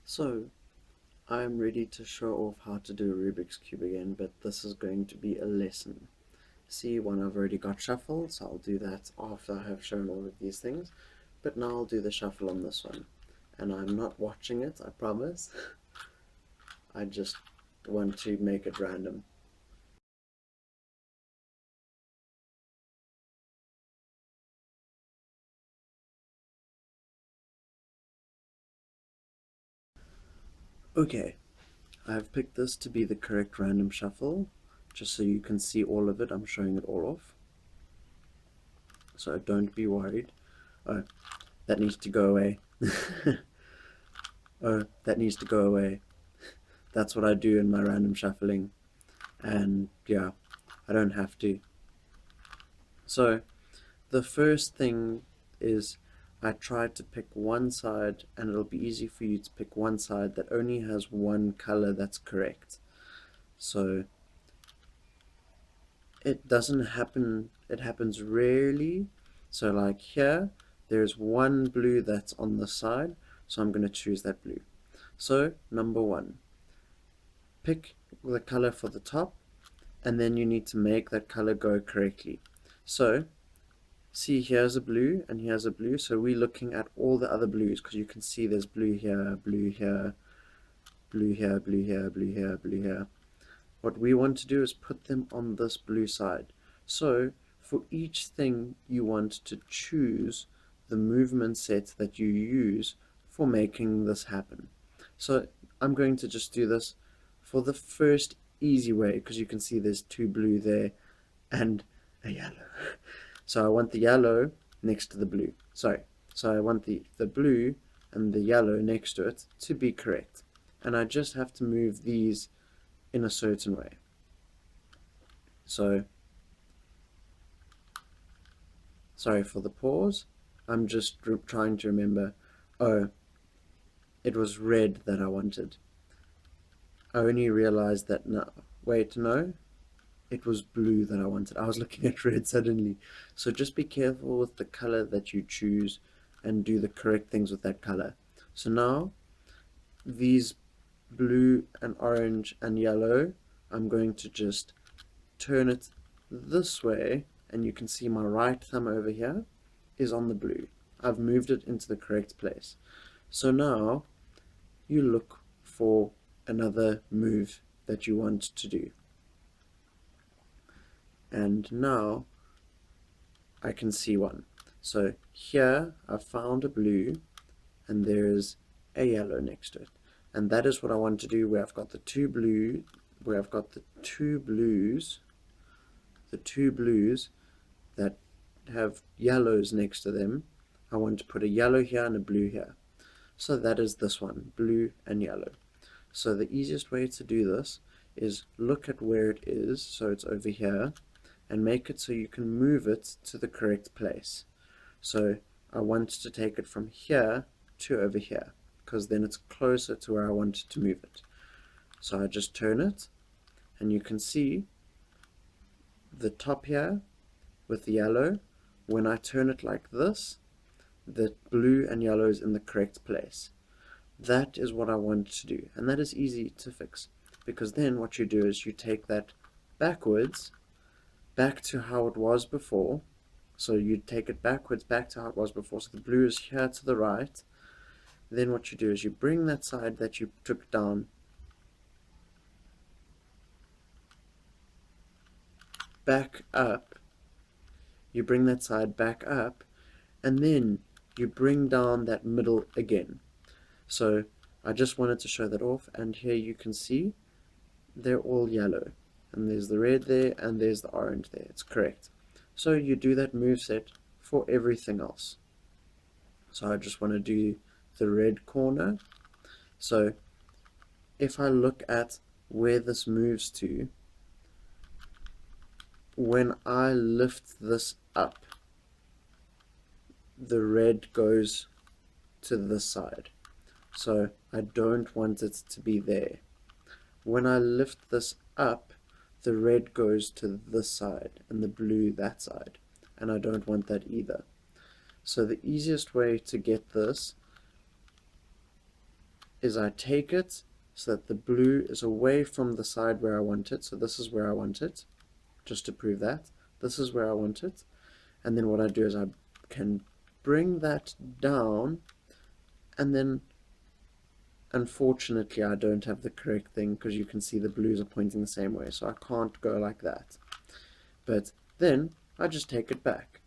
So, I'm ready to show off how to do a Rubik's Cube again, but this is going to be a lesson. See, one I've already got shuffled, so I'll do that after I have shown all of these things. But now I'll do the shuffle on this one. And I'm not watching it, I promise. I just want to make it random. Okay, I've picked this to be the correct random shuffle, just so you can see all of it. I'm showing it all off. So don't be worried. Oh, that needs to go away. Oh, that needs to go away. That's what I do in my random shuffling. And yeah, I don't have to. So the first thing is I tried to pick one side, and it'll be easy for you to pick one side that only has one color that's correct. So it doesn't happen, it happens rarely. So like here, there's one blue that's on the side, so I'm going to choose that blue. So number one, pick the color for the top, and then you need to make that color go correctly. So see, here's a blue and here's a blue, so we're looking at all the other blues, because you can see there's blue here, blue here, blue here, blue here, blue here, blue here. What we want to do is put them on this blue side. So for each thing you want to choose the movement set that you use for making this happen. So I'm going to just do this for the first easy way, because you can see there's two blue there and a yellow. So I want the yellow next to the blue. Sorry. So I want the blue and the yellow next to it to be correct. And I just have to move these in a certain way. So, sorry for the pause. I'm just trying to remember. Oh, it was red that I wanted. I only realized that now. Wait, no. It was blue that I wanted. I was looking at red suddenly. So just be careful with the color that you choose and do the correct things with that color. So now, these blue and orange and yellow, I'm going to just turn it this way, and you can see my right thumb over here is on the blue. I've moved it into the correct place. So now you look for another move that you want to do. And now I can see one. So here I found a blue, and there's a yellow next to it. And that is what I want to do, where I've got the two blues that have yellows next to them. I want to put a yellow here and a blue here. So that is this one, blue and yellow. So the easiest way to do this is look at where it is, so it's over here, and make it so you can move it to the correct place. So I want to take it from here to over here, because then it's closer to where I want to move it. So I just turn it, and you can see the top here with the yellow. When I turn it like this, the blue and yellow is in the correct place. That is what I want to do, and that is easy to fix, because then what you do is you take that backwards, back to how it was before. So you take it backwards, back to how it was before, so the blue is here to the right. Then what you do is you bring that side that you took down back up, you bring that side back up, and then you bring down that middle again. So I just wanted to show that off, and here you can see they're all yellow, and there's the red there and there's the orange there. It's correct. So you do that move set for everything else. So I just want to do the red corner. So if I look at where this moves to, when I lift this up, the red goes to this side. So I don't want it to be there. When I lift this up, the red goes to this side and the blue that side, and I don't want that either. So the easiest way to get this is I take it so that the blue is away from the side where I want it. So this is where I want it, just to prove that. This is where I want it. And then what I do is I can bring that down, and then unfortunately I don't have the correct thing because you can see the blues are pointing the same way, so I can't go like that. But then I just take it back,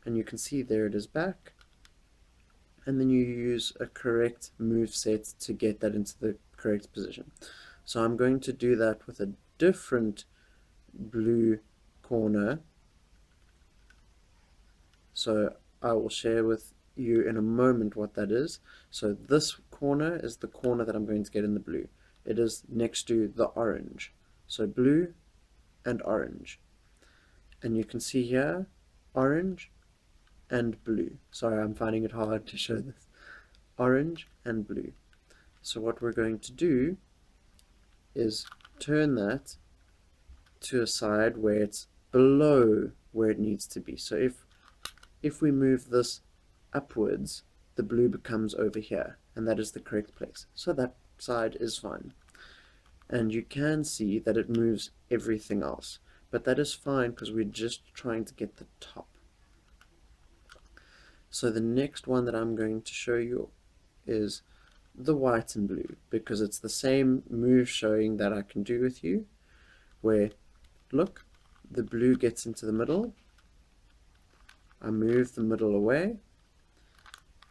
and you can see there it is back, and then you use a correct move set to get that into the correct position. So I'm going to do that with a different blue corner. So I will share with you in a moment what that is. So this corner is the corner that I'm going to get in the blue. It is next to the orange. So blue and orange. And you can see here, orange and blue. Sorry, I'm finding it hard to show this. Orange and blue. So what we're going to do is turn that to a side where it's below where it needs to be. So if we move this upwards, the blue becomes over here, and that is the correct place. So that side is fine. And you can see that it moves everything else, but that is fine because we're just trying to get the top. So the next one that I'm going to show you is the white and blue, because it's the same move showing that I can do with you, where look, the blue gets into the middle, I move the middle away,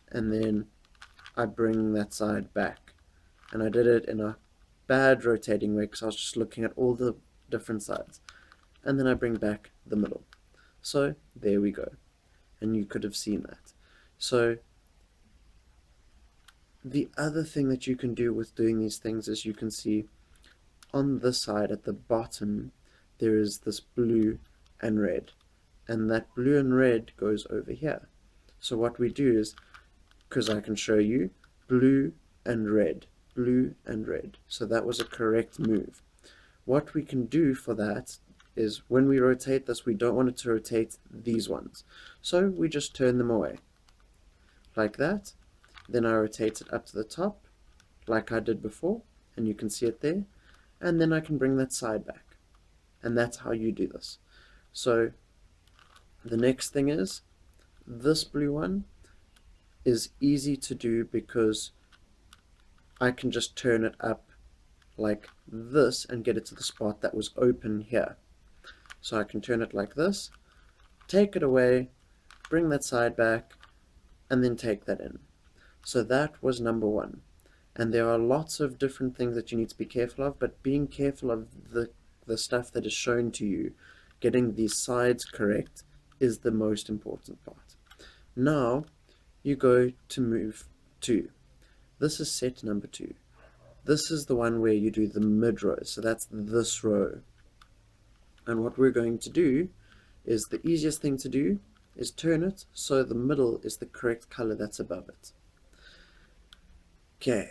and then I bring that side back. And I did it in a bad rotating way because I was just looking at all the different sides. And then I bring back the middle. So there we go. And you could have seen that. So the other thing that you can do with doing these things is you can see on this side at the bottom there is this blue and red. And that blue and red goes over here. So what we do is, because I can show you, blue and red, blue and red. So that was a correct move. What we can do for that is when we rotate this, we don't want it to rotate these ones. So we just turn them away, like that. Then I rotate it up to the top, like I did before, and you can see it there. And then I can bring that side back. And that's how you do this. So the next thing is, this blue one is easy to do because I can just turn it up like this and get it to the spot that was open here. So I can turn it like this, take it away, bring that side back, and then take that in. So that was number one. And there are lots of different things that you need to be careful of, but being careful of the stuff that is shown to you, getting these sides correct, is the most important part. Now you go to move 2. This is set number 2. This is the one where you do the mid row, so that's this row. And what we're going to do is, the easiest thing to do is turn it so the middle is the correct color that's above it. Okay,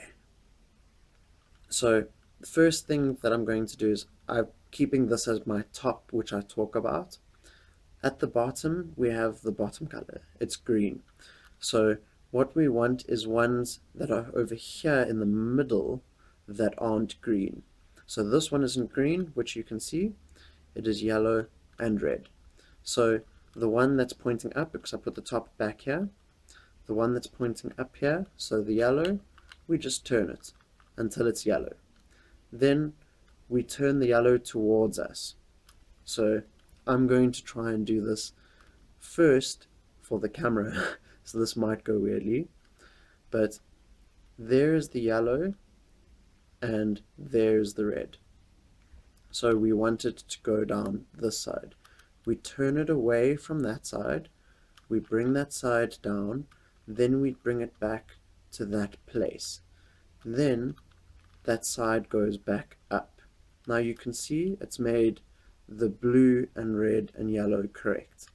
so the first thing that I'm going to do is I'm keeping this as my top, which I talk about. At the bottom we have the bottom color, it's green. So what we want is ones that are over here in the middle that aren't green. So this one isn't green, which you can see, it is yellow and red. So the one that's pointing up, because I put the top back here, the one that's pointing up here, so the yellow, we just turn it until it's yellow. Then we turn the yellow towards us. So I'm going to try and do this first for the camera, so this might go weirdly, but there's the yellow and there's the red. So we want it to go down this side. We turn it away from that side, we bring that side down, then we bring it back to that place. Then that side goes back up. Now you can see it's made the blue and red and yellow correct.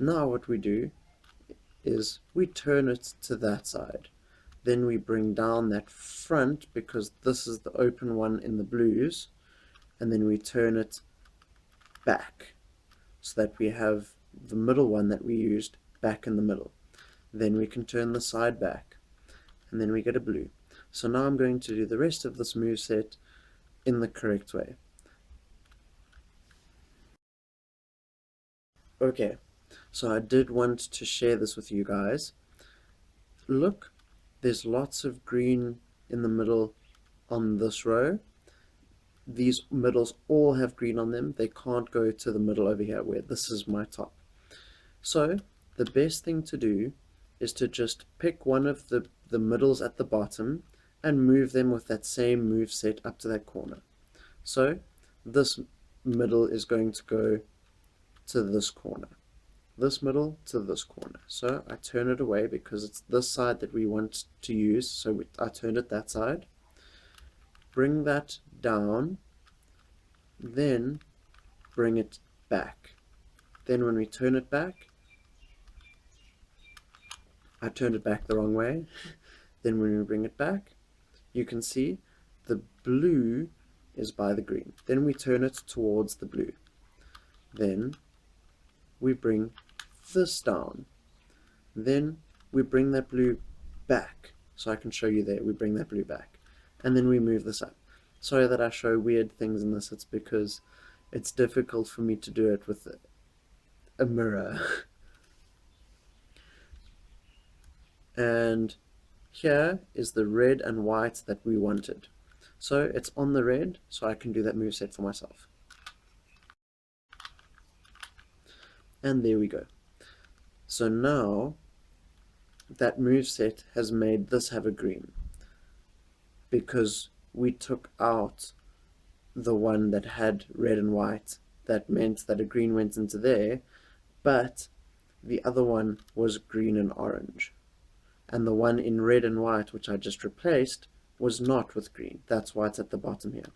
Now what we do is we turn it to that side. Then we bring down that front, because this is the open one in the blues, and then we turn it back so that we have the middle one that we used back in the middle. Then we can turn the side back, and then we get a blue. So now I'm going to do the rest of this moveset in the correct way. Okay, so I did want to share this with you guys. Look, there's lots of green in the middle on this row. These middles all have green on them. They can't go to the middle over here where this is my top. So the best thing to do is to just pick one of the middles at the bottom and move them with that same move set up to that corner. So this middle is going to go to this corner, this middle to this corner. So I turn it away because it's this side that we want to use, so I turned it that side. Bring that down, then bring it back. Then when we turn it back, I turned it back the wrong way. Then when we bring it back, you can see the blue is by the green. Then we turn it towards the blue. Then we bring this down. Then we bring that blue back. So I can show you there. We bring that blue back. And then we move this up. Sorry that I show weird things in this. It's because it's difficult for me to do it with a mirror. And here is the red and white that we wanted. So it's on the red, so I can do that moveset for myself. And there we go. So now that moveset has made this have a green, because we took out the one that had red and white. That meant that a green went into there, but the other one was green and orange. And the one in red and white, which I just replaced, was not with green. That's why it's at the bottom here.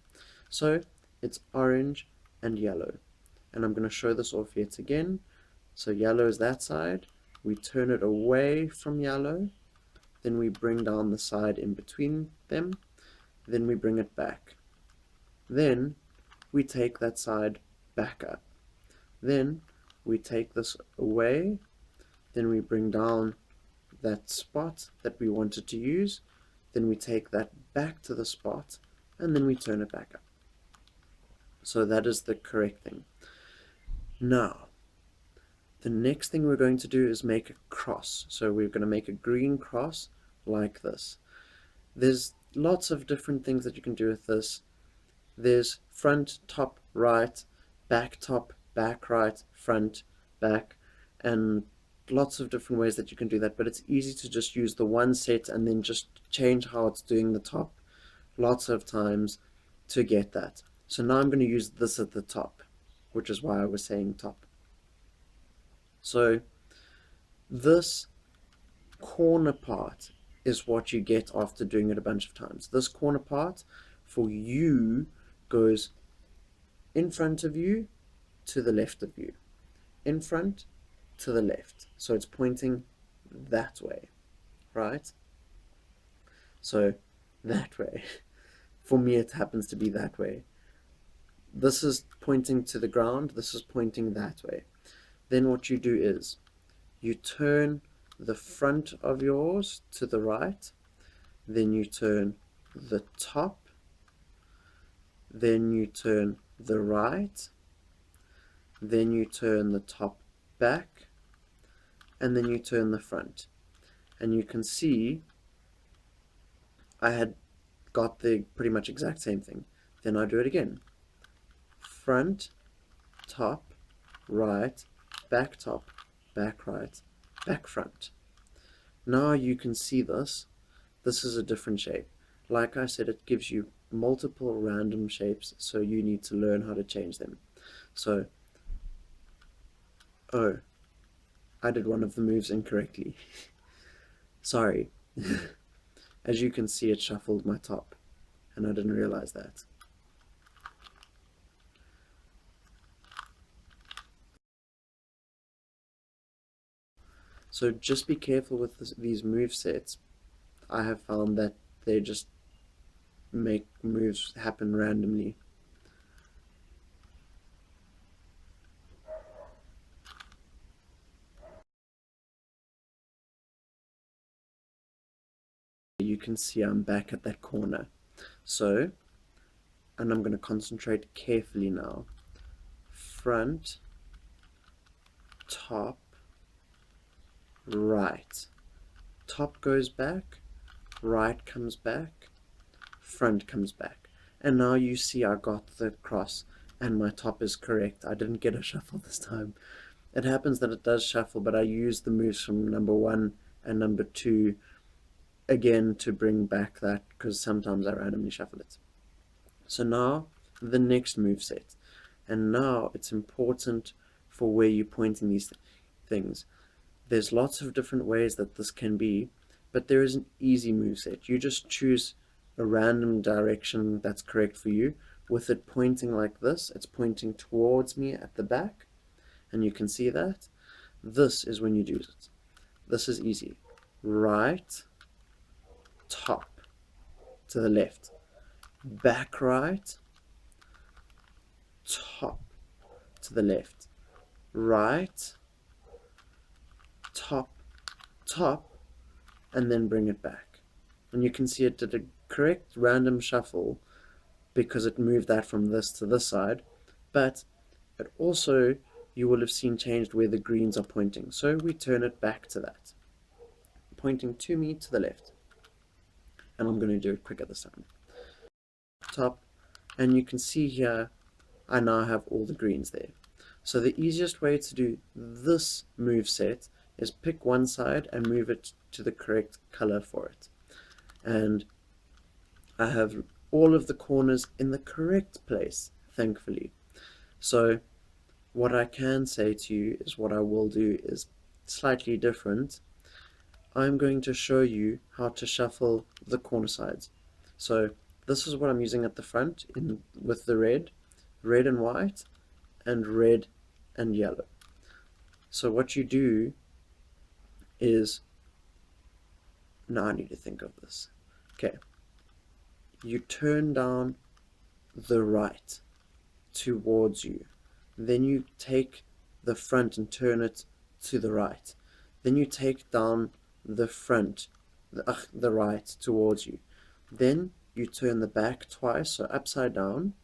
So it's orange and yellow. And I'm going to show this off yet again. So yellow is that side. We turn it away from yellow. Then we bring down the side in between them. Then we bring it back. Then we take that side back up. Then we take this away. Then we bring down that spot that we wanted to use. Then we take that back to the spot, and then we turn it back up. So that is the correct thing. Now, the next thing we're going to do is make a cross. So we're going to make a green cross like this. There's lots of different things that you can do with this. There's front, top, right, back, top, back, right, front, back, and lots of different ways that you can do that, but it's easy to just use the one set and then just change how it's doing the top lots of times to get that. So now I'm going to use this at the top, which is why I was saying top. So this corner part is what you get after doing it a bunch of times. This corner part for you goes in front of you to the left of you, in front to the left. So it's pointing that way, right? So that way. For me, it happens to be that way. This is pointing to the ground. This is pointing that way. Then what you do is you turn the front of yours to the right. Then you turn the top. Then you turn the right. Then you turn the top back. And then you turn the front. And you can see I had got the pretty much exact same thing. Then I do it again. Front, top, right, back top, back right, back front. Now you can see this. This is a different shape. Like I said, it gives you multiple random shapes, so you need to learn how to change them. So, oh, I did one of the moves incorrectly. Sorry. As you can see, it shuffled my top, and I didn't realize that. So just be careful with these move sets. I have found that they just make moves happen randomly. you can see I'm back at that corner. So, and I'm going to concentrate carefully now. Front, top, right. Top goes back, right comes back, front comes back. And now you see I got the cross and my top is correct. I didn't get a shuffle this time. It happens that it does shuffle, but I use the moves from number 1 and number 2 again to bring back that, because sometimes I randomly shuffle it. So now the next move set. And now it's important for where you're pointing these things. There's lots of different ways that this can be, but there is an easy move set. You just choose a random direction that's correct for you. With it pointing like this, it's pointing towards me at the back, and you can see that. This is when you do it. This is easy. Right, top, to the left. Back right, top, to the left. Right, top, top, and then bring it back. And you can see it did a correct random shuffle because it moved that from this to this side, but it also, you will have seen, changed where the greens are pointing. So we turn it back to that, pointing to me to the left. And I'm going to do it quicker this time. Top, and you can see here I now have all the greens there. So the easiest way to do this move set is pick one side and move it to the correct color for it. And I have all of the corners in the correct place, thankfully. So what I can say to you is what I will do is slightly different. I'm going to show you how to shuffle the corner sides. So this is what I'm using at the front with the red and white, and red and yellow. So what you do is, now I need to think of this. Okay, you turn down the right towards you. Then you take the front and turn it to the right. Then you take down the front, the right towards you. Then you turn the back twice, so upside down.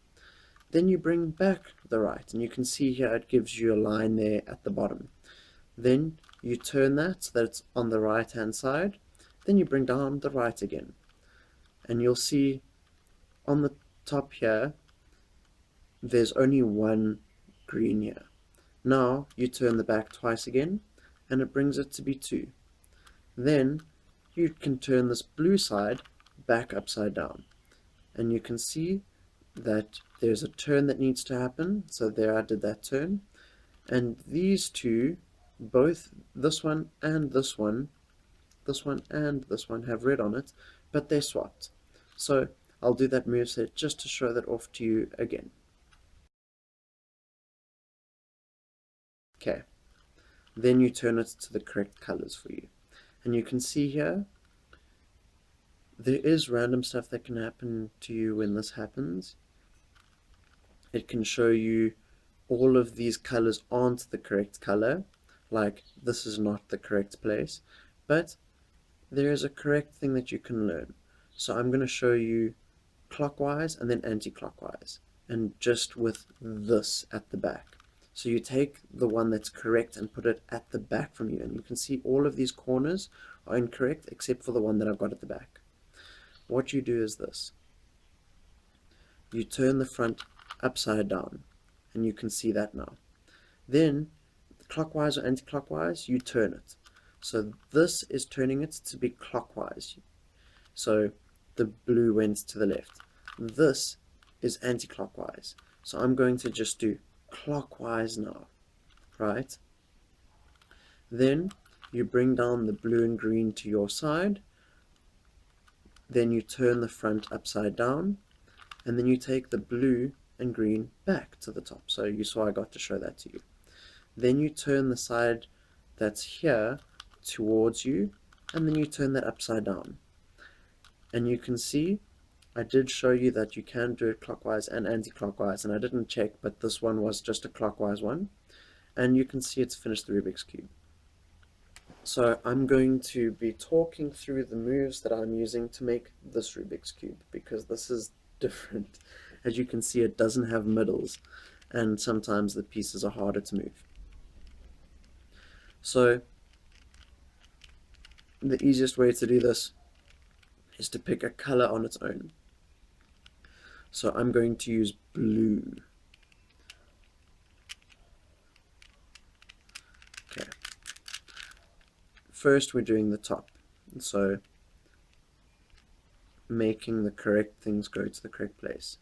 Then you bring back the right, and you can see here it gives you a line there at the bottom. Then you turn that so that it's on the right hand side. Then you bring down the right again. And you'll see on the top here, there's only one green here. Now you turn the back twice again, and it brings it to be 2. Then you can turn this blue side back upside down, and you can see that there's a turn that needs to happen. So there I did that turn, and these two, both this one and this one, this one and this one have red on it, but they're swapped. So I'll do that move set just to show that off to you again. Okay, then you turn it to the correct colors for you, and you can see here there is random stuff that can happen to you when this happens. It can show you all of these colors aren't the correct color, like this is not the correct place, but there is a correct thing that you can learn. So I'm going to show you clockwise and then anti-clockwise, and just with this at the back. So you take the one that's correct and put it at the back from you, and you can see all of these corners are incorrect except for the one that I've got at the back. What you do is this. You turn the front upside down, and you can see that now. Then clockwise or anti-clockwise, you turn it. So this is turning it to be clockwise. So the blue went to the left. This is anti-clockwise. So I'm going to just do clockwise now, right? Then you bring down the blue and green to your side. Then you turn the front upside down, and then you take the blue and green back to the top. So you saw I got to show that to you. Then you turn the side that's here towards you, and then you turn that upside down. And you can see I did show you that you can do it clockwise and anti-clockwise, and I didn't check, but this one was just a clockwise one. And you can see it's finished the Rubik's Cube. So I'm going to be talking through the moves that I'm using to make this Rubik's Cube, because this is different. As you can see, it doesn't have middles, and sometimes the pieces are harder to move. So the easiest way to do this is to pick a color on its own. So I'm going to use blue. Okay. First we're doing the top. So making the correct things go to the correct place.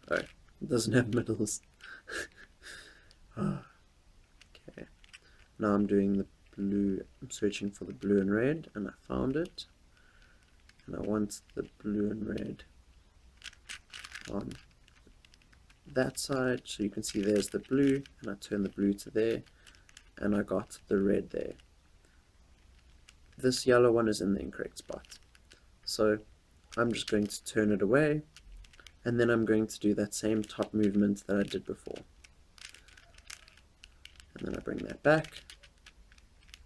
Oh, it doesn't have middles. Okay. Now I'm doing the blue. I'm searching for the blue and red, and I found it. And I want the blue and red on that side, so you can see there's the blue, and I turn the blue to there, and I got the red there. This yellow one is in the incorrect spot, so I'm just going to turn it away, and then I'm going to do that same top movement that I did before, and then I bring that back,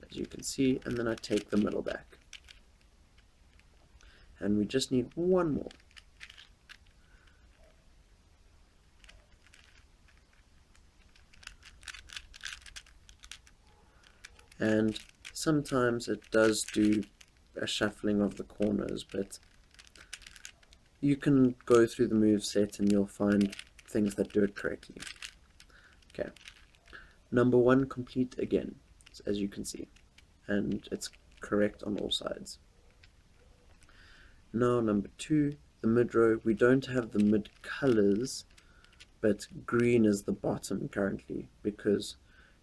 as you can see, and then I take the middle back, and we just need one more. And sometimes it does do a shuffling of the corners, but you can go through the move set and you'll find things that do it correctly. Okay, number one complete again, as you can see, and it's correct on all sides. Now number two, the mid row, we don't have the mid colors, but green is the bottom currently because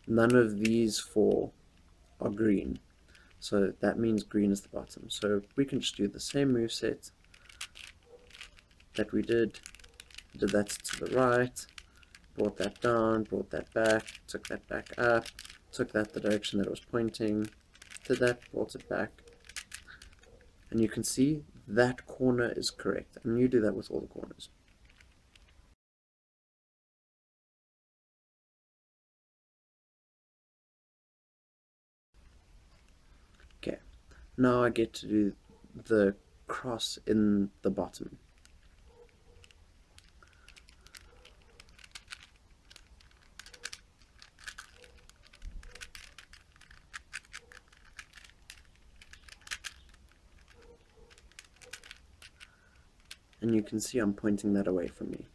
none of these four are green, so that means green is the bottom. So we can just do the same move set that we did that to the right, brought that down, brought that back, took that back up, took that the direction that it was pointing, did that, brought it back, and you can see that corner is correct, and you do that with all the corners. Okay, now I get to do the cross in the bottom. And you can see I'm pointing that away from me.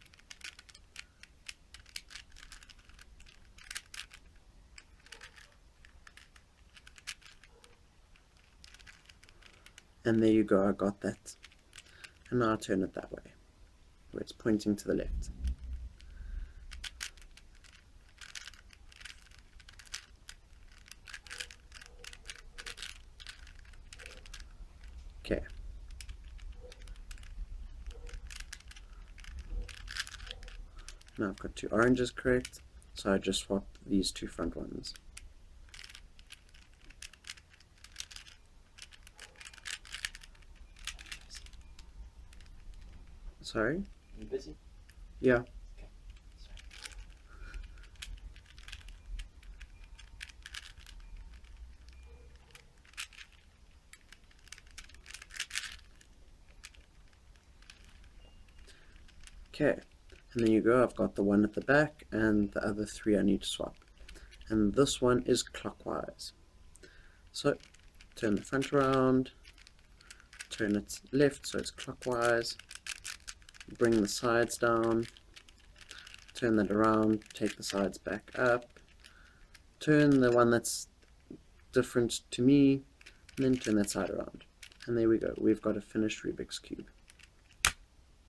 And there you go, I got that. And now I turn it that way, where it's pointing to the left. Okay. Now I've got two oranges correct, so I just swap these two front ones. Sorry? Are you busy? Yeah. Okay. Sorry. Okay. And then you go, I've got the one at the back, and the other three I need to swap. And this one is clockwise. So, turn the front around, turn it left so it's clockwise, bring the sides down, turn that around, take the sides back up, turn the one that's different to me, and then turn that side around. And there we go, we've got a finished Rubik's Cube.